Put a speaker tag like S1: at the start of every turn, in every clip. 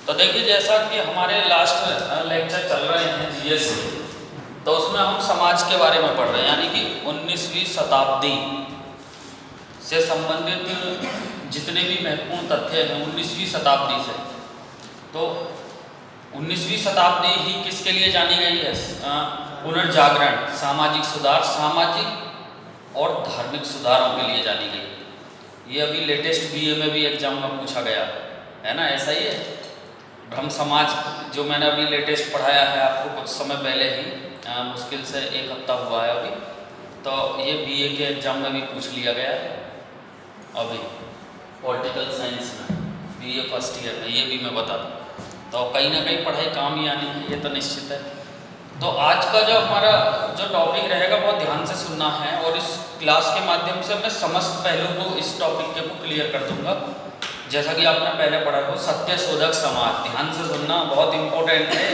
S1: तो देखिए, जैसा कि हमारे लास्ट लेक्चर चल रहे हैं जीएस के, तो उसमें हम समाज के बारे में पढ़ रहे हैं, यानी कि 19वीं शताब्दी से संबंधित जितने भी महत्वपूर्ण तथ्य हैं 19वीं शताब्दी से। तो 19वीं शताब्दी ही किसके लिए जानी गई है? पुनर्जागरण, सामाजिक सुधार, सामाजिक और धार्मिक सुधारों के लिए जानी गई। ये अभी लेटेस्ट बीए में भी एग्जाम में पूछा गया है ना, ऐसा ही है। ब्रह्म समाज जो मैंने अभी लेटेस्ट पढ़ाया है आपको कुछ समय पहले ही, मुश्किल से 1 हफ्ता हुआ है अभी, तो ये बीए के एग्जाम में भी पूछ लिया गया है अभी पॉलिटिकल साइंस में, बीए फर्स्ट ईयर में, ये भी मैं बता दूँ। तो कहीं ना कहीं पढ़ाई काम ही आनी है, ये तो निश्चित है। तो आज का जो हमारा जो टॉपिक रहेगा बहुत ध्यान से सुनना है, और इस क्लास के माध्यम से मैं समस्त पहलू को इस टॉपिक के को क्लियर कर दूंगा। जैसा कि आपने पहले पढ़ा हो, सत्यशोधक समाज, ध्यान से सुनना, बहुत इम्पोर्टेंट है।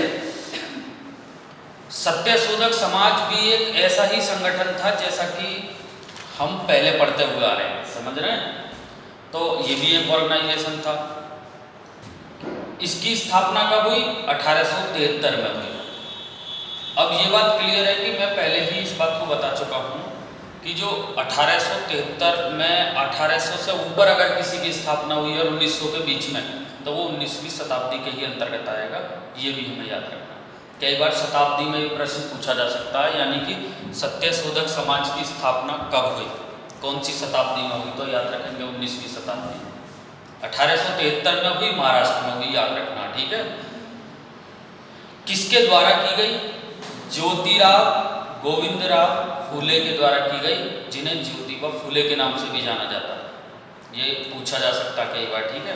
S1: सत्यशोधक समाज भी एक ऐसा ही संगठन था जैसा कि हम पहले पढ़ते हुए आ रहे हैं, समझ रहे हैं? तो ये भी एक ऑर्गेनाइजेशन था। इसकी स्थापना कब हुई? 1873 में हुई। अब ये बात क्लियर है कि मैं पहले ही इस बात को बता चुका हूँ कि जो 1873 में 1800 से ऊपर अगर किसी की स्थापना हुई और 1900 के बीच में, तो वो 19वीं शताब्दी के ही अंतर्गत आएगा। ये भी हमें याद रखना। कई बार शताब्दी में भी प्रश्न पूछा जा सकता है, यानी कि सत्यशोधक समाज की स्थापना कब हुई, कौन सी शताब्दी में हुई, तो याद रखेंगे 19वीं शताब्दी। 1873 में हुई, महाराष्ट्र में हुई, याद रखना, ठीक है। किसके द्वारा की गई? ज्योतिराव गोविंदराव फूले के द्वारा की गई, जिन्हें ज्योतिबा फूले के नाम से भी जाना जाता है। ये पूछा जा सकता कई बार, ठीक है।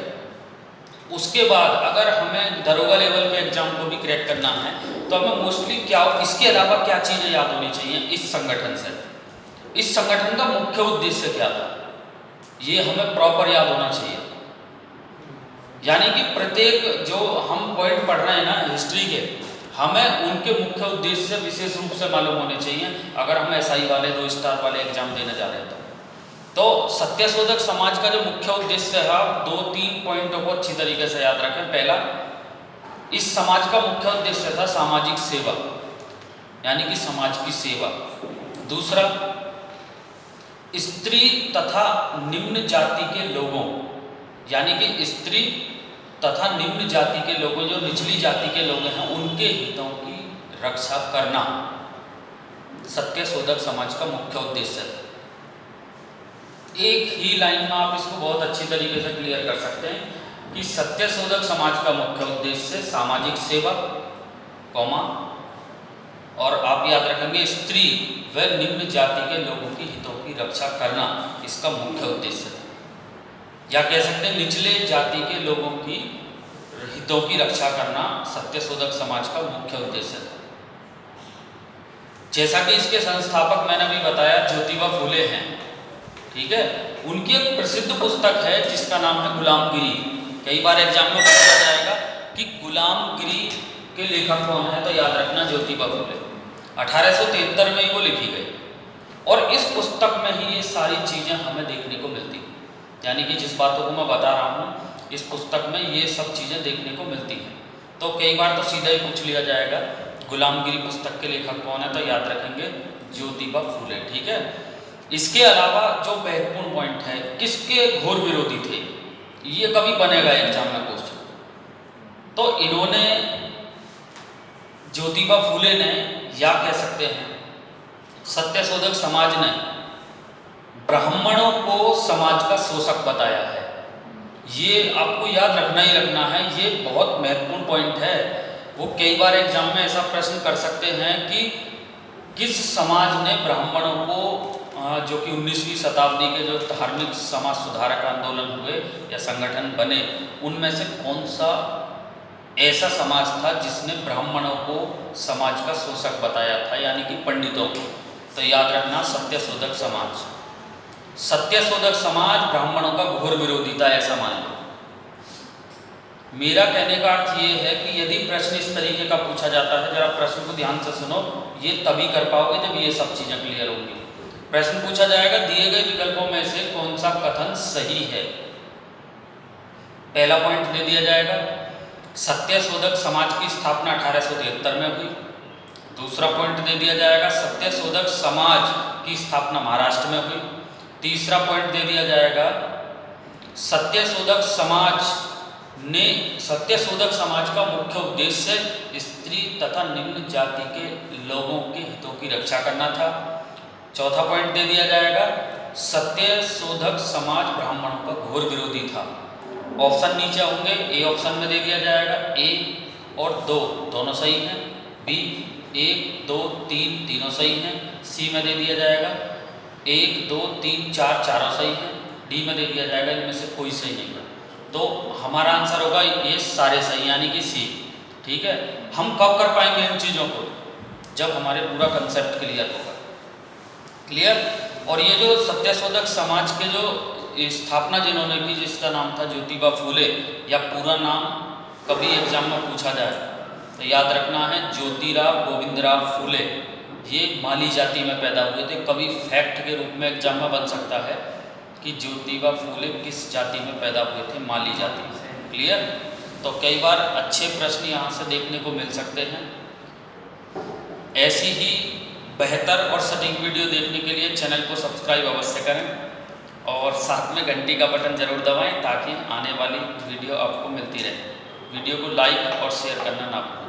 S1: उसके बाद अगर हमें दरोगा लेवल के एग्जाम को भी क्रैक करना है, तो हमें मोस्टली क्या, इसके अलावा क्या चीज़ें याद होनी चाहिए इस संगठन से? इस संगठन का मुख्य उद्देश्य क्या था, ये हमें प्रॉपर याद होना चाहिए। यानी कि प्रत्येक जो हम पॉइंट पढ़ रहे हैं ना हिस्ट्री के, हमें उनके मुख्य उद्देश्य विशेष रूप से मालूम होने चाहिए अगर हम एसआई वाले 2 स्टार वाले एग्जाम देने जा रहे हैं तो सत्यशोधक समाज का जो मुख्य उद्देश्य है, 2-3 पॉइंटों को अच्छी तरीके से याद रखें। पहला, इस समाज का मुख्य उद्देश्य था सामाजिक सेवा, यानी कि समाज की सेवा। दूसरा, स्त्री तथा निम्न जाति के लोगों, यानी कि स्त्री तथा निम्न जाति के लोगों, जो निचली जाति के लोग हैं, उनके हितों की रक्षा करना सत्यशोधक समाज का मुख्य उद्देश्य है। एक ही लाइन में आप इसको बहुत अच्छी तरीके से क्लियर कर सकते हैं कि सत्यशोधक समाज का मुख्य उद्देश्य सामाजिक सेवा, कौमा, और आप याद रखेंगे स्त्री व निम्न जाति के लोगों की हितों की रक्षा करना इसका मुख्य उद्देश्य है। या कह सकते हैं निचले जाति के लोगों की हितों की रक्षा करना सत्यशोधक समाज का मुख्य उद्देश्य है। जैसा कि इसके संस्थापक मैंने भी बताया ज्योतिबा फूले हैं, ठीक है। उनकी एक प्रसिद्ध पुस्तक है जिसका नाम है गुलामगिरी। कई बार एग्जाम में पूछा जाएगा कि गुलामगिरी के लेखक कौन है, तो याद रखना ज्योतिबा फूले। 1873 में ही वो लिखी गई, और इस पुस्तक में ही ये सारी चीज़ें हमें देखने को मिलती हैं। यानी कि जिस बातों को मैं बता रहा हूँ, इस पुस्तक में ये सब चीज़ें देखने को मिलती हैं। तो कई बार तो सीधा ही पूछ लिया जाएगा गुलामगिरी पुस्तक के लेखक कौन है, तो याद रखेंगे ज्योतिबा फूले, ठीक है। इसके अलावा जो महत्वपूर्ण पॉइंट है, किसके घोर विरोधी थे, ये कभी बनेगा एग्जाम में क्वेश्चन। तो इन्होंने, ज्योतिबा फूले ने, या कह सकते हैं सत्यशोधक समाज ने, ब्राह्मणों को समाज का शोषक बताया है। ये आपको याद रखना ही रखना है, ये बहुत महत्वपूर्ण पॉइंट है। वो कई बार एग्जाम में ऐसा प्रश्न कर सकते हैं कि किस समाज ने ब्राह्मणों को, जो कि 19वीं शताब्दी के जो धार्मिक समाज सुधारक आंदोलन हुए या संगठन बने, उनमें से कौन सा ऐसा समाज था जिसने ब्राह्मणों को समाज का शोषक बताया था, यानी कि पंडितों को? तो याद रखना सत्यशोधक समाज। सत्यशोधक समाज ब्राह्मणों का घोर विरोधी था, ऐसा मान लो। मेरा कहने का अर्थ ये है कि यदि प्रश्न इस तरीके का पूछा जाता है, जरा प्रश्न को ध्यान से सुनो, ये तभी कर पाओगे जब ये सब चीज़ें क्लियर होंगी। प्रश्न पूछा जाएगा दिए गए विकल्पों में से कौन सा कथन सही है। पहला पॉइंट दे दिया जाएगा, सत्यशोधक समाज की स्थापना 1873 में हुई। दूसरा पॉइंट दे दिया जाएगा, सत्यशोधक समाज की स्थापना महाराष्ट्र में हुई। तीसरा पॉइंट दे दिया जाएगा, सत्यशोधक समाज का मुख्य उद्देश्य स्त्री तथा निम्न जाति के लोगों के हितों की रक्षा करना था। चौथा पॉइंट दे दिया जाएगा, सत्यशोधक समाज ब्राह्मणों का घोर विरोधी था। ऑप्शन नीचे होंगे, ए ऑप्शन में दे दिया जाएगा ए और 2 दोनों सही हैं, बी 1 2 3 तीनों सही हैं, सी में दे दिया जाएगा 1 2 3 4 चारों सही हैं, डी में दे दिया जाएगा इनमें से कोई सही नहीं है। तो हमारा आंसर होगा ये सारे सही, यानी कि सी। ठीक है, हम कब कर पाएंगे इन चीज़ों को, जब हमारे पूरा कंसेप्ट क्लियर होगा। क्लियर। और ये जो सत्यशोधक समाज के जो स्थापना जिन्होंने की, जिसका नाम था ज्योतिबा फूले, या पूरा नाम कभी एग्जाम में पूछा जाए तो याद रखना है ज्योतिराव गोविंदराव फूले। ये माली जाति में पैदा हुए थे। कभी फैक्ट के रूप में एग्जाम में बन सकता है कि ज्योतिबा फूले किस जाति में पैदा हुए थे, माली जाति से। क्लियर। तो कई बार अच्छे प्रश्न यहाँ से देखने को मिल सकते हैं। ऐसी ही बेहतर और सटीक वीडियो देखने के लिए चैनल को सब्सक्राइब अवश्य करें और साथ में घंटी का बटन जरूर दबाएं ताकि आने वाली वीडियो आपको मिलती रहे। वीडियो को लाइक और शेयर करना ना भूलें।